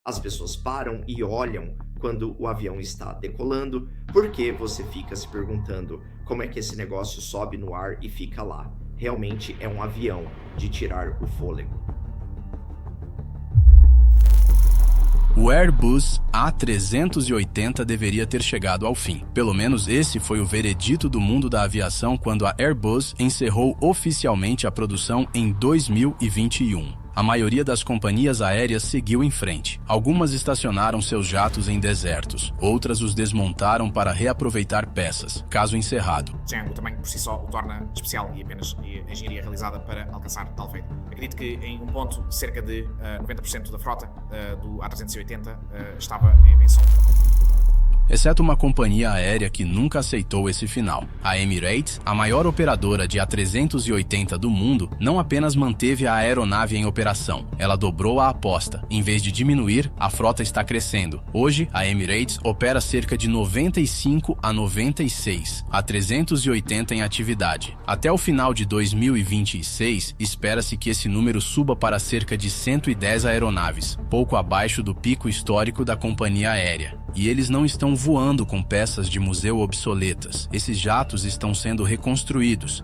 As pessoas param e olham quando o avião está decolando, porque você fica se perguntando como é que esse negócio sobe no ar e fica lá. Realmente é um avião de tirar o fôlego. O Airbus A380 deveria ter chegado ao fim. Pelo menos esse foi o veredito do mundo da aviação quando a Airbus encerrou oficialmente a produção em 2021. A maioria das companhias aéreas seguiu em frente. Algumas estacionaram seus jatos em desertos, outras os desmontaram para reaproveitar peças, caso encerrado. Django também por si só o torna especial e apenas a engenharia realizada para alcançar tal feito. Acredito que em um ponto cerca de 90% da frota do A380 estava em solda. Exceto uma companhia aérea que nunca aceitou esse final. A Emirates, a maior operadora de A380 do mundo, não apenas manteve a aeronave em operação, ela dobrou a aposta. Em vez de diminuir, a frota está crescendo. Hoje, a Emirates opera cerca de 95 a 96 A380 em atividade. Até o final de 2026, espera-se que esse número suba para cerca de 110 aeronaves, pouco abaixo do pico histórico da companhia aérea. E eles não estão voando com peças de museu obsoletas. Esses jatos estão sendo reconstruídos.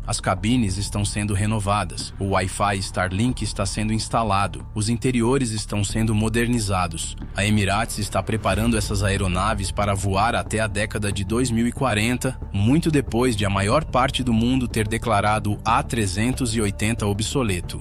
As cabines estão sendo renovadas, o Wi-Fi Starlink está sendo instalado, os interiores estão sendo modernizados. A Emirates está preparando essas aeronaves para voar até a década de 2040, muito depois de a maior parte do mundo ter declarado o A380 obsoleto.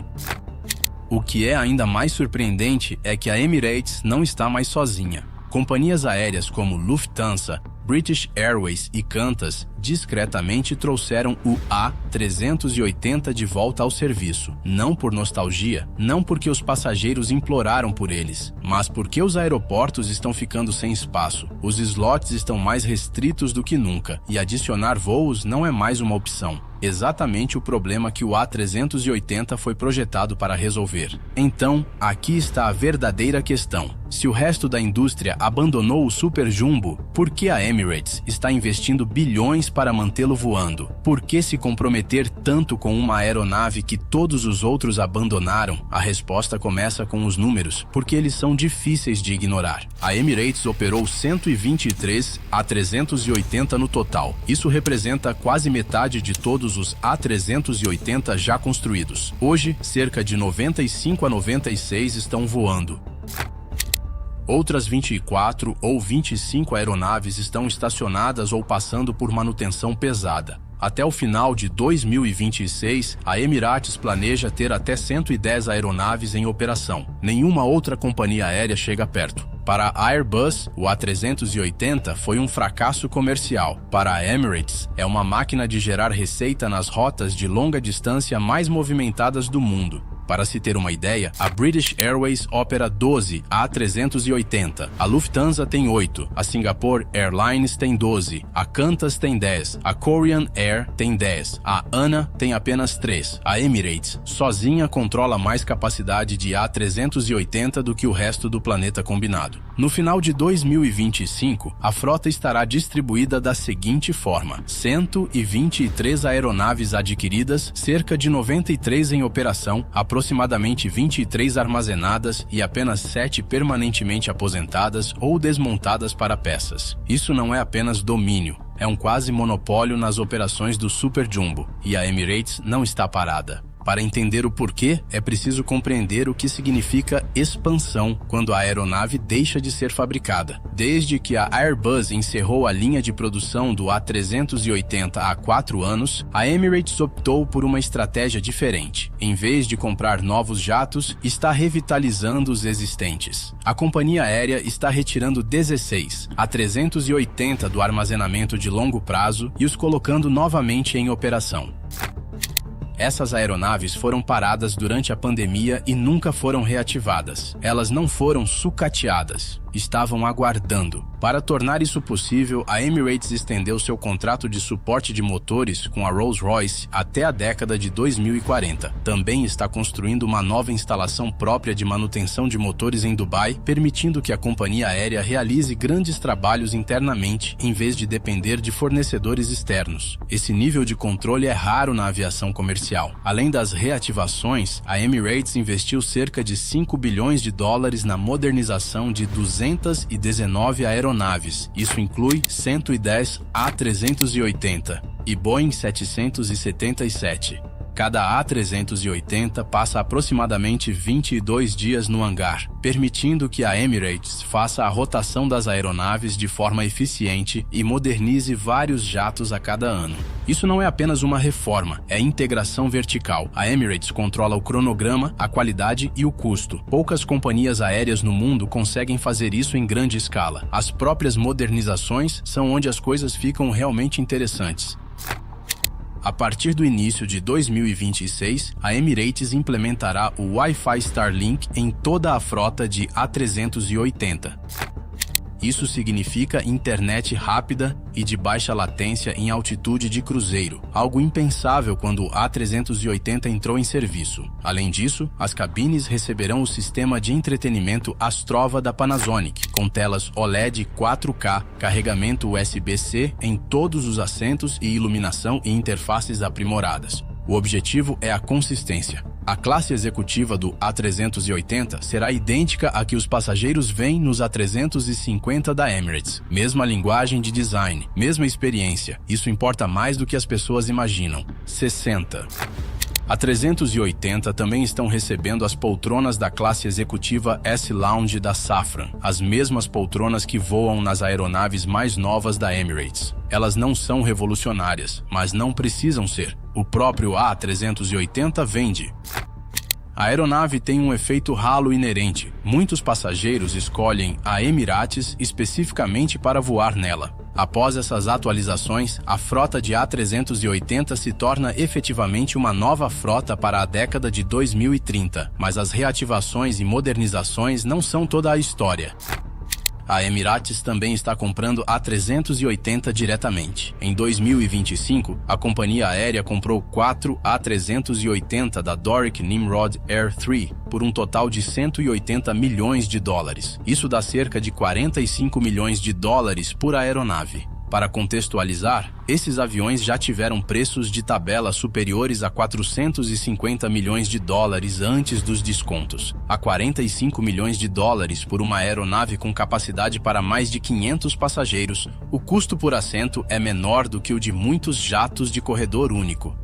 O que é ainda mais surpreendente é que a Emirates não está mais sozinha. Companhias aéreas como Lufthansa, British Airways e Qantas discretamente trouxeram o A380 de volta ao serviço. Não por nostalgia, não porque os passageiros imploraram por eles, mas porque os aeroportos estão ficando sem espaço. Os slots estão mais restritos do que nunca e adicionar voos não é mais uma opção. Exatamente o problema que o A380 foi projetado para resolver. Então, aqui está a verdadeira questão. Se o resto da indústria abandonou o Super Jumbo, por que a Emirates está investindo bilhões para mantê-lo voando? Por que se comprometer tanto com uma aeronave que todos os outros abandonaram? A resposta começa com os números, porque eles são difíceis de ignorar. A Emirates operou 123 A380 no total. Isso representa quase metade de todos os A380 já construídos. Hoje, cerca de 95 a 96 estão voando. Outras 24 ou 25 aeronaves estão estacionadas ou passando por manutenção pesada. Até o final de 2026, a Emirates planeja ter até 110 aeronaves em operação. Nenhuma outra companhia aérea chega perto. Para a Airbus, o A380 foi um fracasso comercial. Para a Emirates, é uma máquina de gerar receita nas rotas de longa distância mais movimentadas do mundo. Para se ter uma ideia, a British Airways opera 12 A380, a Lufthansa tem 8, a Singapore Airlines tem 12, a Qantas tem 10, a Korean Air tem 10, a ANA tem apenas 3. A Emirates, sozinha, controla mais capacidade de A380 do que o resto do planeta combinado. No final de 2025, a frota estará distribuída da seguinte forma: 123 aeronaves adquiridas, cerca de 93 em operação, aproximadamente 23 armazenadas e apenas 7 permanentemente aposentadas ou desmontadas para peças. Isso não é apenas domínio, é um quase monopólio nas operações do Super Jumbo, e a Emirates não está parada. Para entender o porquê, é preciso compreender o que significa expansão quando a aeronave deixa de ser fabricada. Desde que a Airbus encerrou a linha de produção do A380 há 4 anos, a Emirates optou por uma estratégia diferente. Em vez de comprar novos jatos, está revitalizando os existentes. A companhia aérea está retirando 16 A380 do armazenamento de longo prazo e os colocando novamente em operação. Essas aeronaves foram paradas durante a pandemia e nunca foram reativadas. Elas não foram sucateadas. estavam aguardando. Para tornar isso possível, a Emirates estendeu seu contrato de suporte de motores com a Rolls-Royce até a década de 2040. Também está construindo uma nova instalação própria de manutenção de motores em Dubai, permitindo que a companhia aérea realize grandes trabalhos internamente em vez de depender de fornecedores externos. Esse nível de controle é raro na aviação comercial. Além das reativações, a Emirates investiu cerca de 5 bilhões de dólares na modernização de 219 aeronaves. Isso inclui 110 A380 e Boeing 777. Cada A380 passa aproximadamente 22 dias no hangar, permitindo que a Emirates faça a rotação das aeronaves de forma eficiente e modernize vários jatos a cada ano. Isso não é apenas uma reforma, é integração vertical. A Emirates controla o cronograma, a qualidade e o custo. Poucas companhias aéreas no mundo conseguem fazer isso em grande escala. As próprias modernizações são onde as coisas ficam realmente interessantes. A partir do início de 2026, a Emirates implementará o Wi-Fi Starlink em toda a frota de A380. Isso significa internet rápida e de baixa latência em altitude de cruzeiro, algo impensável quando o A380 entrou em serviço. Além disso, as cabines receberão o sistema de entretenimento Astrova da Panasonic, com telas OLED 4K, carregamento USB-C em todos os assentos e iluminação e interfaces aprimoradas. O objetivo é a consistência. A classe executiva do A380 será idêntica à que os passageiros veem nos A350 da Emirates. Mesma linguagem de design, mesma experiência. Isso importa mais do que as pessoas imaginam. 60. A 380 também estão recebendo as poltronas da classe executiva S-Lounge da Safran, as mesmas poltronas que voam nas aeronaves mais novas da Emirates. Elas não são revolucionárias, mas não precisam ser. O próprio A380 vende. A aeronave tem um efeito halo inerente. Muitos passageiros escolhem a Emirates especificamente para voar nela. Após essas atualizações, a frota de A380 se torna efetivamente uma nova frota para a década de 2030, mas as reativações e modernizações não são toda a história. A Emirates também está comprando A380 diretamente. Em 2025, a companhia aérea comprou 4 A380 da Doric Nimrod Air 3 por um total de 180 milhões de dólares. Isso dá cerca de 45 milhões de dólares por aeronave. Para contextualizar, esses aviões já tiveram preços de tabela superiores a 450 milhões de dólares antes dos descontos. A 45 milhões de dólares por uma aeronave com capacidade para mais de 500 passageiros, o custo por assento é menor do que o de muitos jatos de corredor único.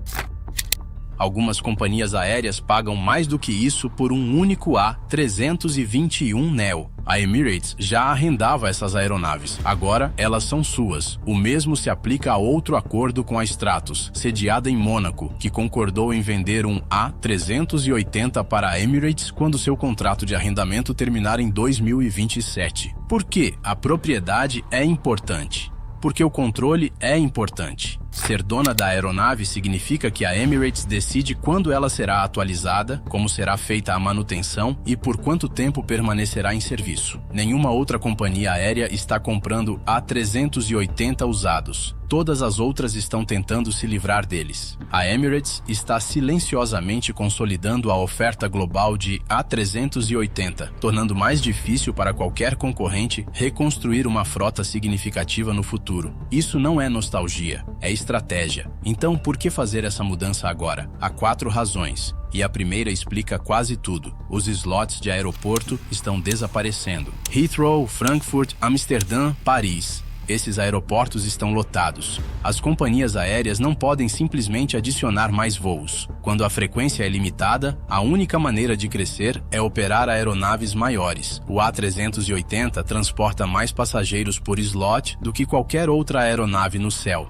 Algumas companhias aéreas pagam mais do que isso por um único A321neo. A Emirates já arrendava essas aeronaves. Agora, elas são suas. O mesmo se aplica a outro acordo com a Stratos, sediada em Mônaco, que concordou em vender um A380 para a Emirates quando seu contrato de arrendamento terminar em 2027. Por que a propriedade é importante? Porque o controle é importante. Ser dona da aeronave significa que a Emirates decide quando ela será atualizada, como será feita a manutenção e por quanto tempo permanecerá em serviço. Nenhuma outra companhia aérea está comprando A380 usados. Todas as outras estão tentando se livrar deles. A Emirates está silenciosamente consolidando a oferta global de A380, tornando mais difícil para qualquer concorrente reconstruir uma frota significativa no futuro. Isso não é nostalgia, é estratégia. Então, por que fazer essa mudança agora? Há 4 razões. E a primeira explica quase tudo. Os slots de aeroporto estão desaparecendo. Heathrow, Frankfurt, Amsterdã, Paris. Esses aeroportos estão lotados. As companhias aéreas não podem simplesmente adicionar mais voos. Quando a frequência é limitada, a única maneira de crescer é operar aeronaves maiores. O A380 transporta mais passageiros por slot do que qualquer outra aeronave no céu.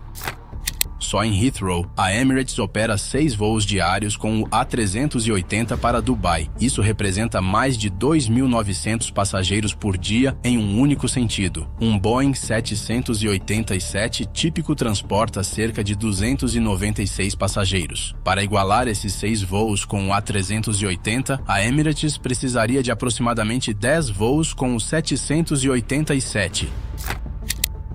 Só em Heathrow, a Emirates opera 6 voos diários com o A380 para Dubai. Isso representa mais de 2.900 passageiros por dia em um único sentido. Um Boeing 787 típico transporta cerca de 296 passageiros. Para igualar esses 6 voos com o A380, a Emirates precisaria de aproximadamente 10 voos com o 787.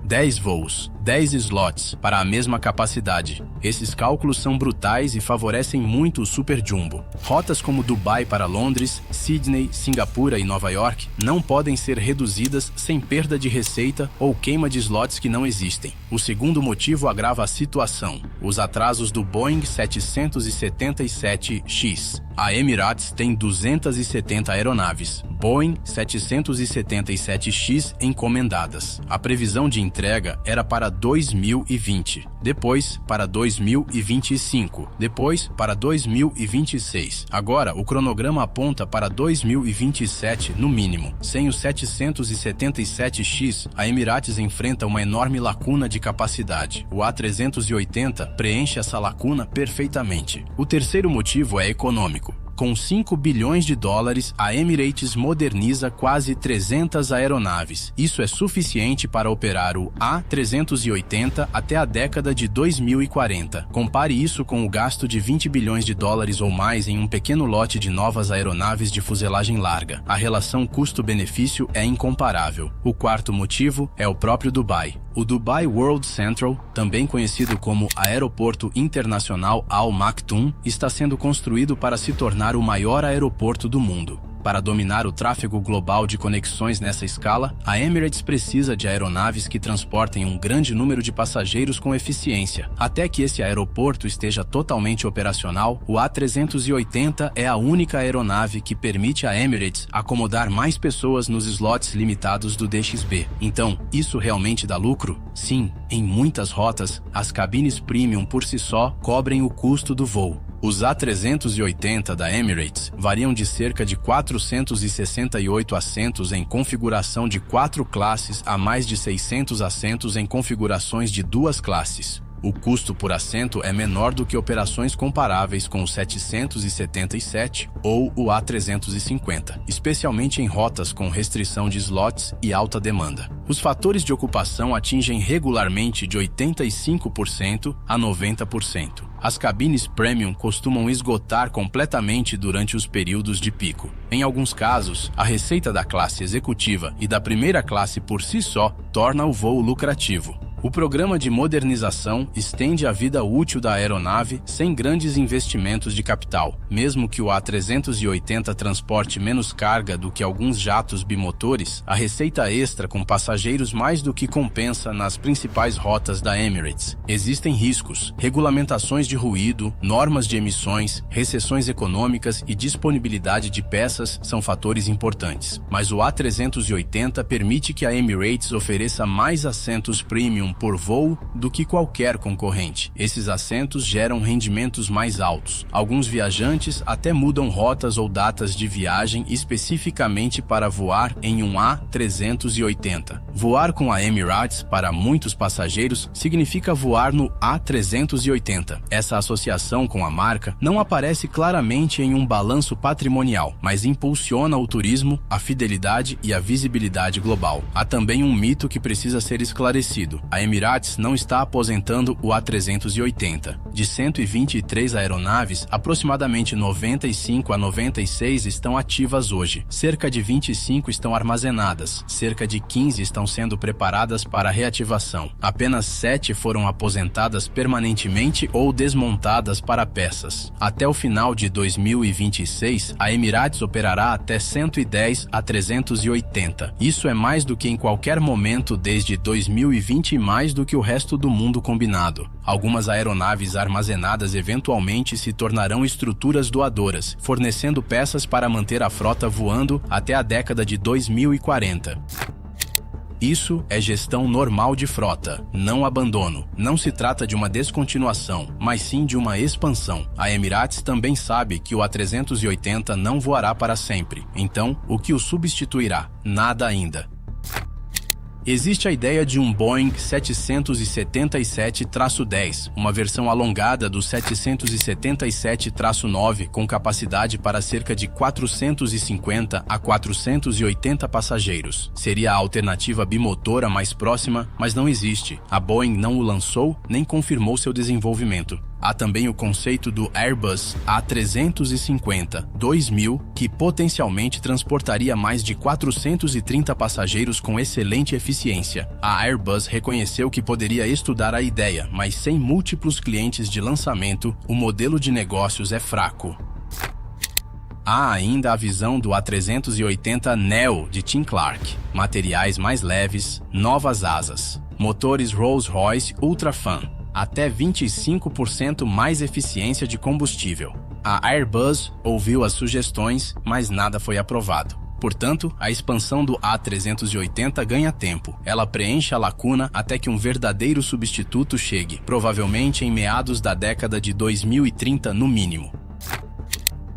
10 voos, 10 slots para a mesma capacidade. Esses cálculos são brutais e favorecem muito o Super Jumbo. Rotas como Dubai para Londres, Sydney, Singapura e Nova York não podem ser reduzidas sem perda de receita ou queima de slots que não existem. O segundo motivo agrava a situação: os atrasos do Boeing 777X. A Emirates tem 270 aeronaves Boeing 777X encomendadas. A previsão de entrega era para 2020, depois para 2025, depois para 2026. Agora, o cronograma aponta para 2027 no mínimo. Sem o 777X, a Emirates enfrenta uma enorme lacuna de capacidade. O A380 preenche essa lacuna perfeitamente. O terceiro motivo é econômico. Com 5 bilhões de dólares, a Emirates moderniza quase 300 aeronaves. Isso é suficiente para operar o A380 até a década de 2040. Compare isso com o gasto de 20 bilhões de dólares ou mais em um pequeno lote de novas aeronaves de fuselagem larga. A relação custo-benefício é incomparável. O quarto motivo é o próprio Dubai. O Dubai World Central, também conhecido como Aeroporto Internacional Al Maktoum, está sendo construído para se tornar o maior aeroporto do mundo. Para dominar o tráfego global de conexões nessa escala, a Emirates precisa de aeronaves que transportem um grande número de passageiros com eficiência. Até que esse aeroporto esteja totalmente operacional, o A380 é a única aeronave que permite à Emirates acomodar mais pessoas nos slots limitados do DXB. Então, isso realmente dá lucro? Sim, em muitas rotas, as cabines premium por si só cobrem o custo do voo. Os A380 da Emirates variam de cerca de 468 assentos em configuração de 4 classes a mais de 600 assentos em configurações de 2 classes. O custo por assento é menor do que operações comparáveis com o 777 ou o A350, especialmente em rotas com restrição de slots e alta demanda. Os fatores de ocupação atingem regularmente de 85% a 90%. As cabines premium costumam esgotar completamente durante os períodos de pico. Em alguns casos, a receita da classe executiva e da primeira classe por si só torna o voo lucrativo. O programa de modernização estende a vida útil da aeronave sem grandes investimentos de capital. Mesmo que o A380 transporte menos carga do que alguns jatos bimotores, a receita extra com passageiros mais do que compensa nas principais rotas da Emirates. Existem riscos, regulamentações de ruído, normas de emissões, recessões econômicas e disponibilidade de peças são fatores importantes. Mas o A380 permite que a Emirates ofereça mais assentos premium por voo do que qualquer concorrente. Esses assentos geram rendimentos mais altos. Alguns viajantes até mudam rotas ou datas de viagem especificamente para voar em um A380. Voar com a Emirates para muitos passageiros significa voar no A380. Essa associação com a marca não aparece claramente em um balanço patrimonial, mas impulsiona o turismo, a fidelidade e a visibilidade global. Há também um mito que precisa ser esclarecido. A Emirates não está aposentando o A380. De 123 aeronaves, aproximadamente 95 a 96 estão ativas hoje. Cerca de 25 estão armazenadas. Cerca de 15 estão sendo preparadas para reativação. Apenas 7 foram aposentadas permanentemente ou desmontadas para peças. Até o final de 2026, a Emirates operará até 110 a 380. Isso é mais do que em qualquer momento desde 2020 e mais do que o resto do mundo combinado. Algumas aeronaves armazenadas eventualmente se tornarão estruturas doadoras, fornecendo peças para manter a frota voando até a década de 2040. Isso é gestão normal de frota, não abandono. Não se trata de uma descontinuação, mas sim de uma expansão. A Emirates também sabe que o A380 não voará para sempre. Então, o que o substituirá? Nada ainda. Existe a ideia de um Boeing 777-10, uma versão alongada do 777-9 com capacidade para cerca de 450 a 480 passageiros. Seria a alternativa bimotora mais próxima, mas não existe. A Boeing não o lançou nem confirmou seu desenvolvimento. Há também o conceito do Airbus A350-2000, que potencialmente transportaria mais de 430 passageiros com excelente eficiência. A Airbus reconheceu que poderia estudar a ideia, mas sem múltiplos clientes de lançamento, o modelo de negócios é fraco. Há ainda a visão do A380neo de Tim Clark. Materiais mais leves, novas asas, motores Rolls-Royce Ultrafan, até 25% mais eficiência de combustível. A Airbus ouviu as sugestões, mas nada foi aprovado. Portanto, a expansão do A380 ganha tempo. Ela preenche a lacuna até que um verdadeiro substituto chegue, provavelmente em meados da década de 2030 no mínimo.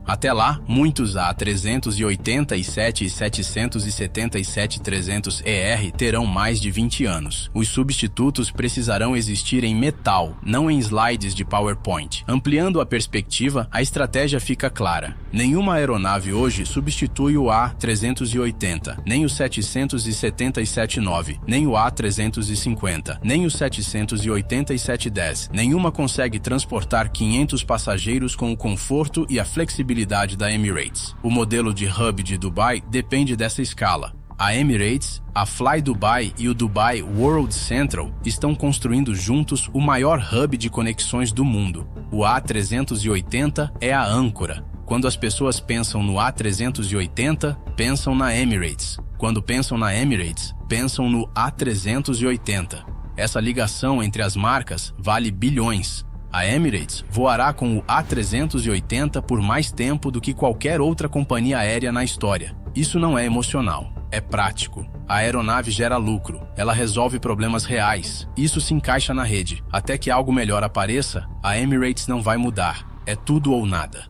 Até lá, muitos A387 e 777-300ER terão mais de 20 anos. Os substitutos precisarão existir em metal, não em slides de PowerPoint. Ampliando a perspectiva, a estratégia fica clara. Nenhuma aeronave hoje substitui o A380, nem o 777-9, nem o A350, nem o 787-10. Nenhuma consegue transportar 500 passageiros com o conforto e a flexibilidade da Emirates. O modelo de hub de Dubai depende dessa escala. A Emirates, a Fly Dubai e o Dubai World Central estão construindo juntos o maior hub de conexões do mundo. O A380 é a âncora. Quando as pessoas pensam no A380, pensam na Emirates. Quando pensam na Emirates, pensam no A380. Essa ligação entre as marcas vale bilhões. A Emirates voará com o A380 por mais tempo do que qualquer outra companhia aérea na história. Isso não é emocional, é prático. A aeronave gera lucro, ela resolve problemas reais. Isso se encaixa na rede. Até que algo melhor apareça, a Emirates não vai mudar. É tudo ou nada.